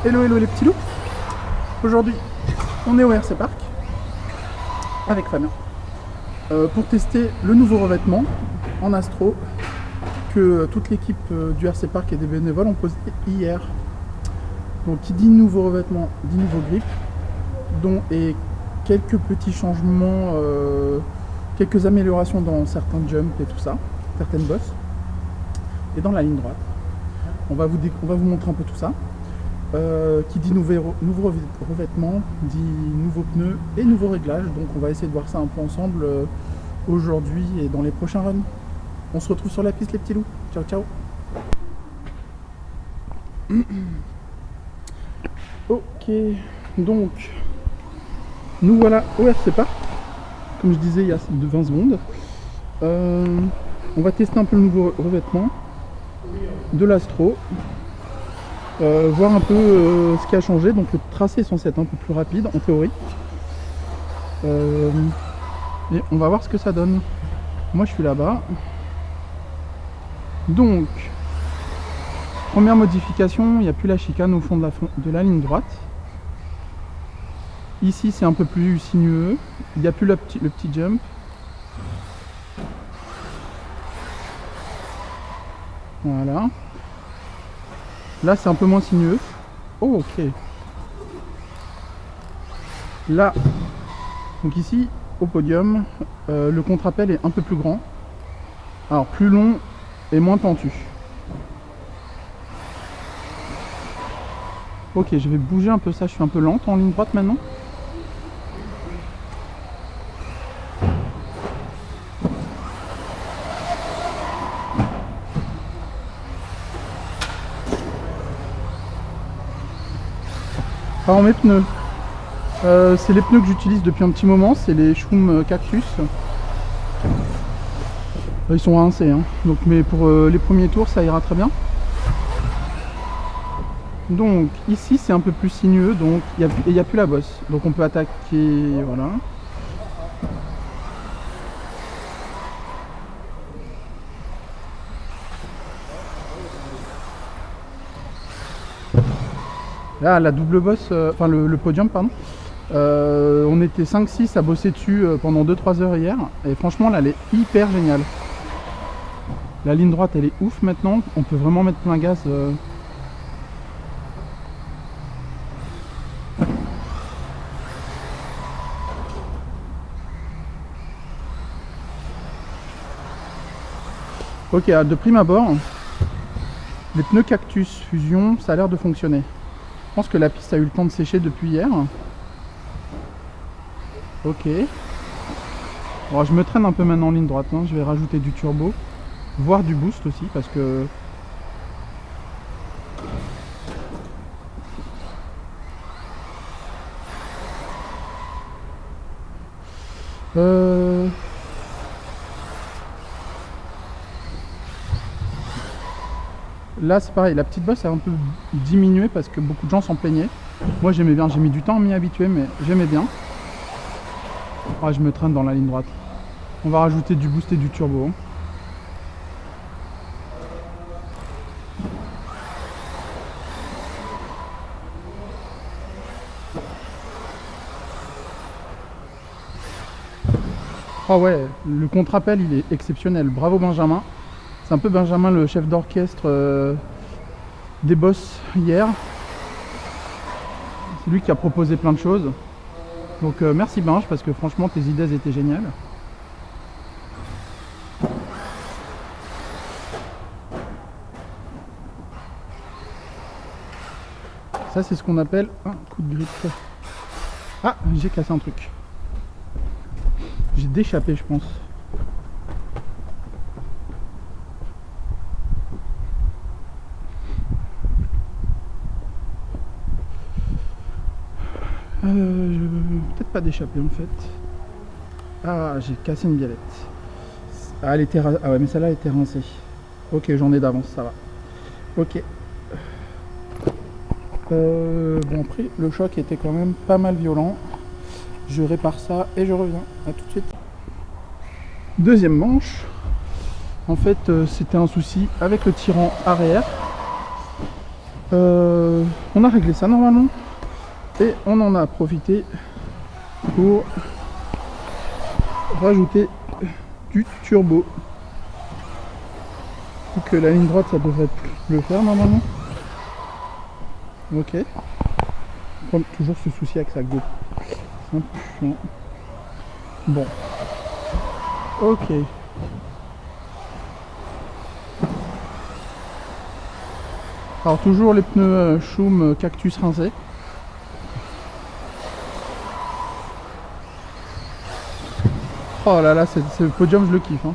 Hello hello les petits loups. Aujourd'hui on est au RC Park avec Fabien pour tester le nouveau revêtement en Astro que toute l'équipe du RC Park et des bénévoles ont posé hier. Donc qui dit nouveau revêtement dit nouveau grip, dont et quelques petits changements, quelques améliorations dans certains jumps et tout ça, certaines bosses et dans la ligne droite. On va vous montrer un peu tout ça. Qui dit nouveau revêtement dit nouveaux pneus et nouveaux réglages, donc on va essayer de voir ça un peu ensemble aujourd'hui et dans les prochains runs. On se retrouve sur la piste les petits loups. Ciao ciao. Ok, donc nous voilà au RC Park, comme je disais il y a 20 secondes. On va tester un peu le nouveau revêtement de l'Astro. Voir un peu ce qui a changé. Donc le tracé est censé être un peu plus rapide en théorie, et on va voir ce que ça donne. Moi je suis là-bas. Donc première modification, il n'y a plus la chicane au fond de la ligne droite. Ici c'est un peu plus sinueux, il n'y a plus le petit jump. Voilà. Là c'est un peu moins sinueux. Oh ok. Là, donc ici au podium, le contre-appel est un peu plus grand. Alors plus long et moins pentu. Ok, je vais bouger un peu ça, je suis un peu lente en ligne droite maintenant. Alors mes pneus, c'est les pneus que j'utilise depuis un petit moment, c'est les Schum Cactus. Ils sont rincés, hein. Donc, mais pour les premiers tours ça ira très bien. Donc ici c'est un peu plus sinueux, donc il n'y a plus la bosse, donc on peut attaquer, voilà. Là la double bosse, enfin le podium pardon, on était 5-6 à bosser dessus pendant 2-3 heures hier, et franchement là elle est hyper géniale. La ligne droite elle est ouf maintenant, on peut vraiment mettre plein gaz. Ok, de prime abord, les pneus Cactus Fusion, ça a l'air de fonctionner. Je pense que la piste a eu le temps de sécher depuis hier. Ok. Bon, je me traîne un peu maintenant en ligne droite, hein. Je vais rajouter du turbo, voire du boost aussi, parce que... Là c'est pareil, la petite bosse a un peu diminué parce que beaucoup de gens s'en plaignaient. Moi j'aimais bien, j'ai mis du temps à m'y habituer, mais j'aimais bien. Ah, je me traîne dans la ligne droite. On va rajouter du boost et du turbo. Oh ouais, le contre-appel il est exceptionnel, bravo Benjamin. C'est un peu Benjamin le chef d'orchestre des boss hier. C'est lui qui a proposé plein de choses. Donc merci Benj, parce que franchement tes idées étaient géniales. Ça c'est ce qu'on appelle un coup de grip. Ah, j'ai cassé un truc. J'ai déchappé je pense. Peut-être pas d'échapper en fait. Ah, j'ai cassé une biellette. Ah, elle était ah ouais, mais celle-là était rincée. Ok, j'en ai d'avance, ça va. Ok. Bon, après, le choc était quand même pas mal violent. Je répare ça et je reviens. À tout de suite. Deuxième manche. En fait, c'était un souci avec le tirant arrière. On a réglé ça normalement. Et on en a profité pour rajouter du turbo. Donc la ligne droite ça devrait le faire normalement. Ok. Comme toujours ce souci avec sa go. C'est un peu chiant. Bon. Ok. Alors toujours les pneus Schum Cactus rincés. Oh là là, c'est le podium, je le kiffe. Hein.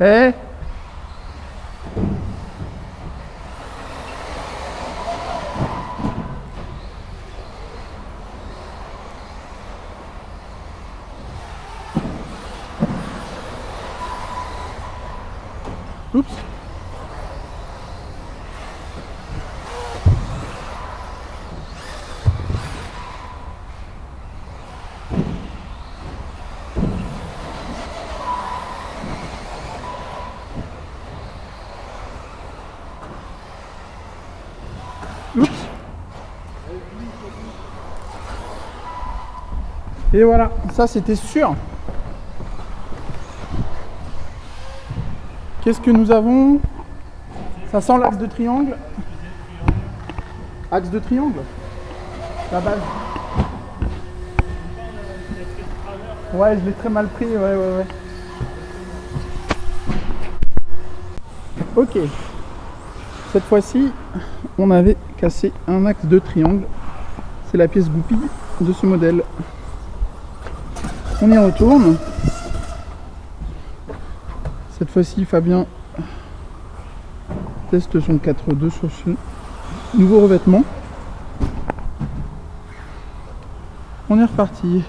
Eh, oups. Oups. Et voilà, ça c'était sûr. Qu'est-ce que nous avons? Ça sent l'axe de triangle. Axe de triangle. La base. Ouais, je l'ai très mal pris, ouais. Ok. Cette fois-ci, on avait cassé un axe de triangle. C'est la pièce goupille de ce modèle. On y retourne. Cette fois-ci, Fabien teste son 4.2 sur ce nouveau revêtement. On est reparti.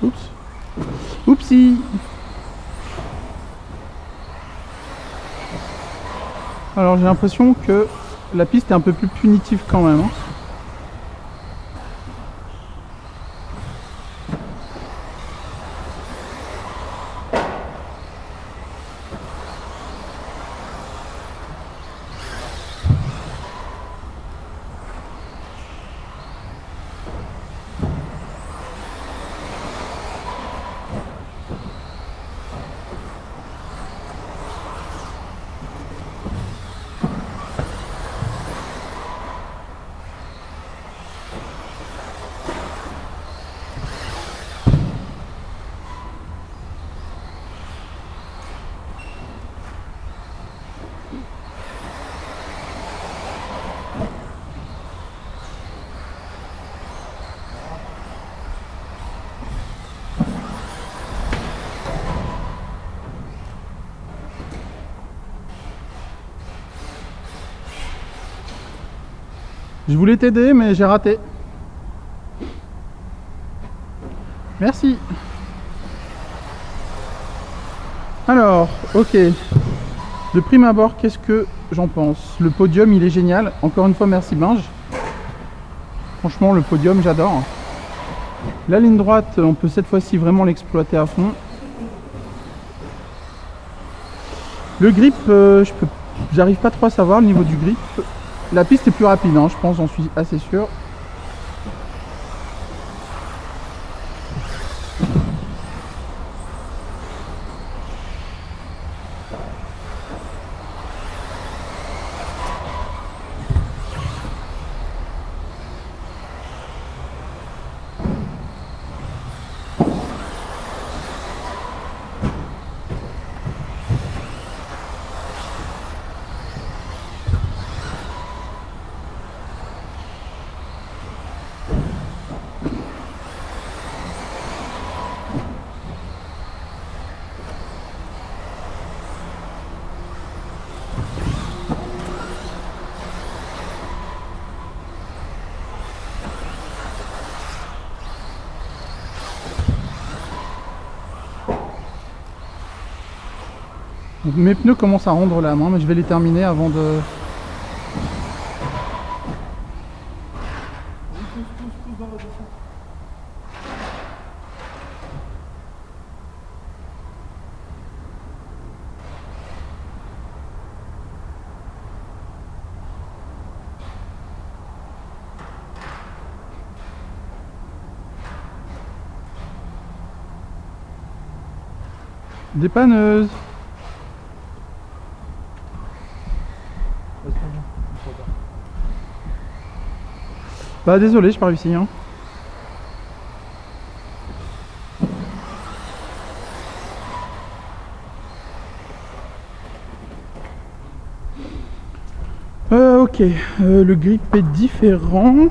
Oups. Oupsie. Alors j'ai l'impression que la piste est un peu plus punitive quand même. Hein. Je voulais t'aider mais j'ai raté. Merci. Alors, ok. De prime abord, qu'est-ce que j'en pense? Le podium, il est génial. Encore une fois, merci Binge. Franchement, le podium, j'adore. La ligne droite, on peut cette fois-ci vraiment l'exploiter à fond. Le grip, j'arrive pas trop à savoir le niveau du grip. La piste est plus rapide, hein, je pense, j'en suis assez sûr. Donc, mes pneus commencent à rendre la main, mais je vais les terminer avant de... Dépanneuse. Bah désolé, j'ai pas réussi hein. Ok, le grip est différent,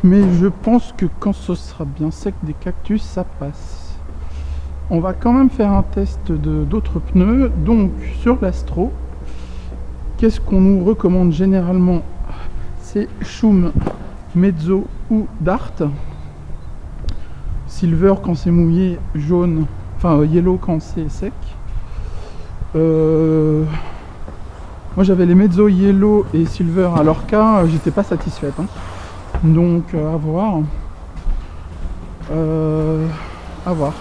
mais je pense que quand ce sera bien sec des cactus, ça passe. On va quand même faire un test d'autres pneus. Donc sur l'Astro, qu'est-ce qu'on nous recommande généralement? C'est Schum, Mezzo ou Dart. Silver quand c'est mouillé, jaune, enfin yellow quand c'est sec. Moi j'avais les Mezzo Yellow et Silver à leur cas, j'étais pas satisfaite hein. Donc à voir. À voir.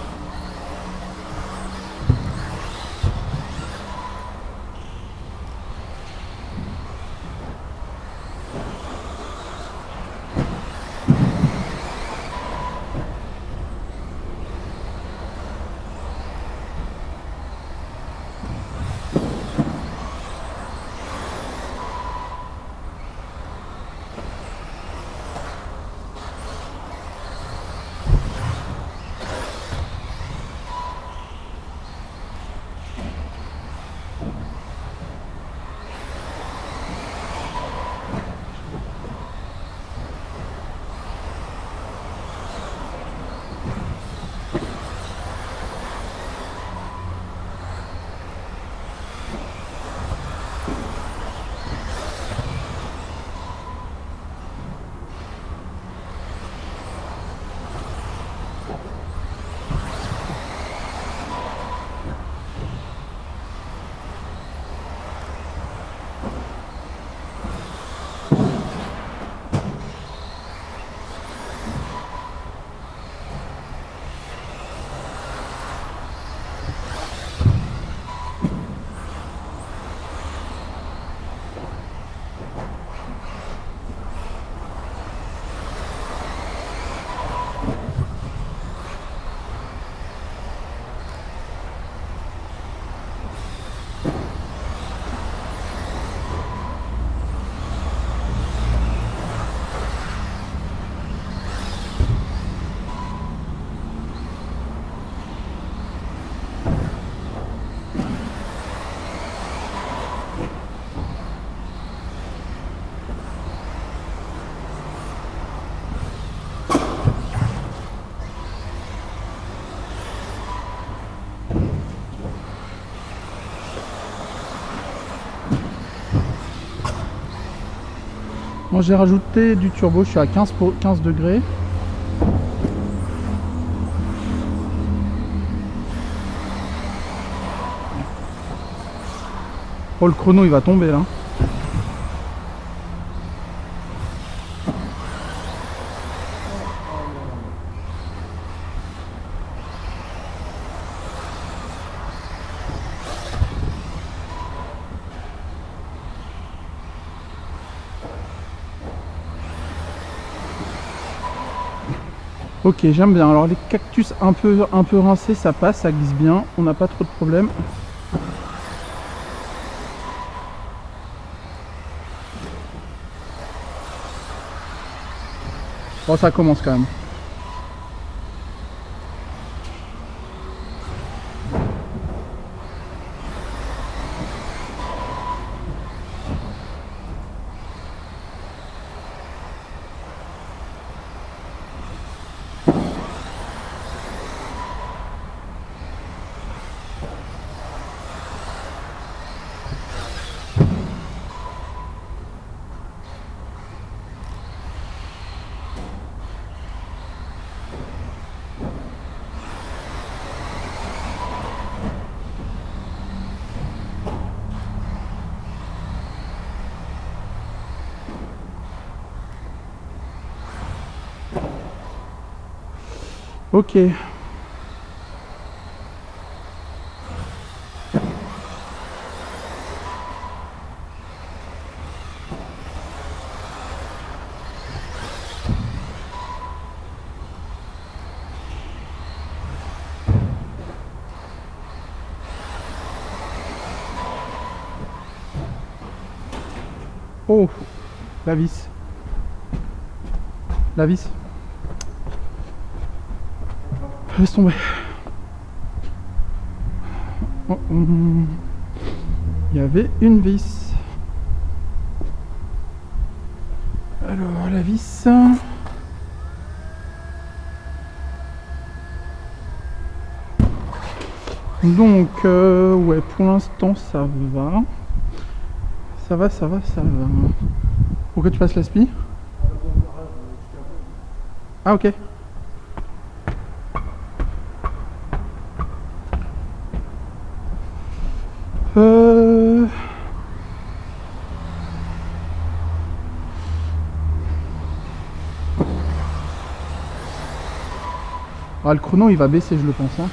Moi j'ai rajouté du turbo, je suis à 15 degrés. Oh le chrono il va tomber là. Ok, j'aime bien. Alors les cactus un peu rincés, ça passe, ça glisse bien. On n'a pas trop de problème. Bon, ça commence quand même. Ok. Oh, la vis. La vis. Laisse tomber. Oh, il y avait une vis. Alors, la vis. Donc, ouais, pour l'instant, ça va. Ça va. Pourquoi tu passes l'aspi? Ah, ok. Ah, le chrono, il va baisser, je le pense. Hein.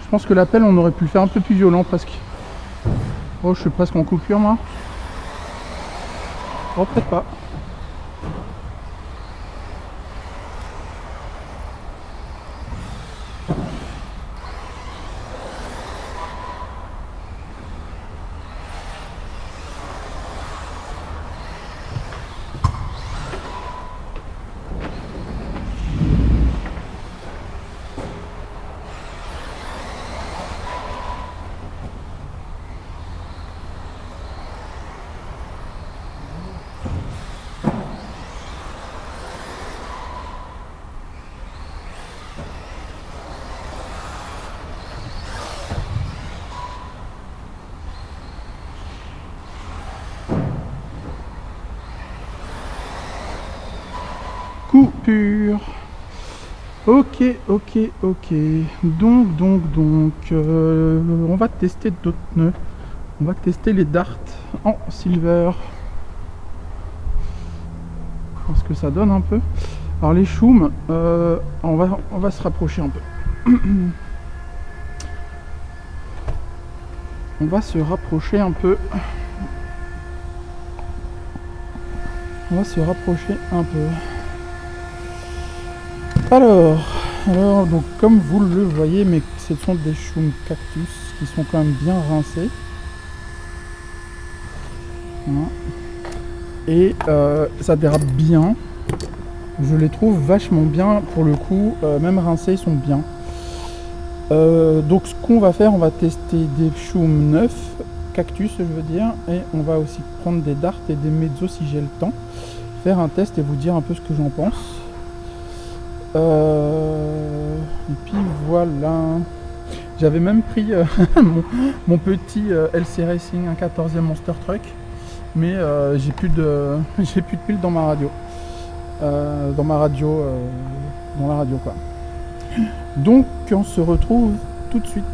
Je pense que l'appel, on aurait pu le faire un peu plus violent, presque. Oh, je suis presque en coupure, moi. Oh, peut-être pas. Coupure. Ok. Donc, on va tester d'autres nœuds. On va tester les darts en silver. Voir ce que ça donne un peu. Alors les choumes, on va se rapprocher un peu. On va se rapprocher un peu. Alors, donc comme vous le voyez, mais ce sont des choumes cactus qui sont quand même bien rincés. Voilà. Et ça dérape bien. Je les trouve vachement bien pour le coup, même rincés ils sont bien. Donc ce qu'on va faire, on va tester des choumes neufs, cactus je veux dire, et on va aussi prendre des darts et des mezzos si j'ai le temps, faire un test et vous dire un peu ce que j'en pense. Et puis voilà, j'avais même pris mon petit LC Racing, un 14e Monster Truck, mais j'ai plus de pile dans ma radio, dans la radio quoi. Donc on se retrouve tout de suite.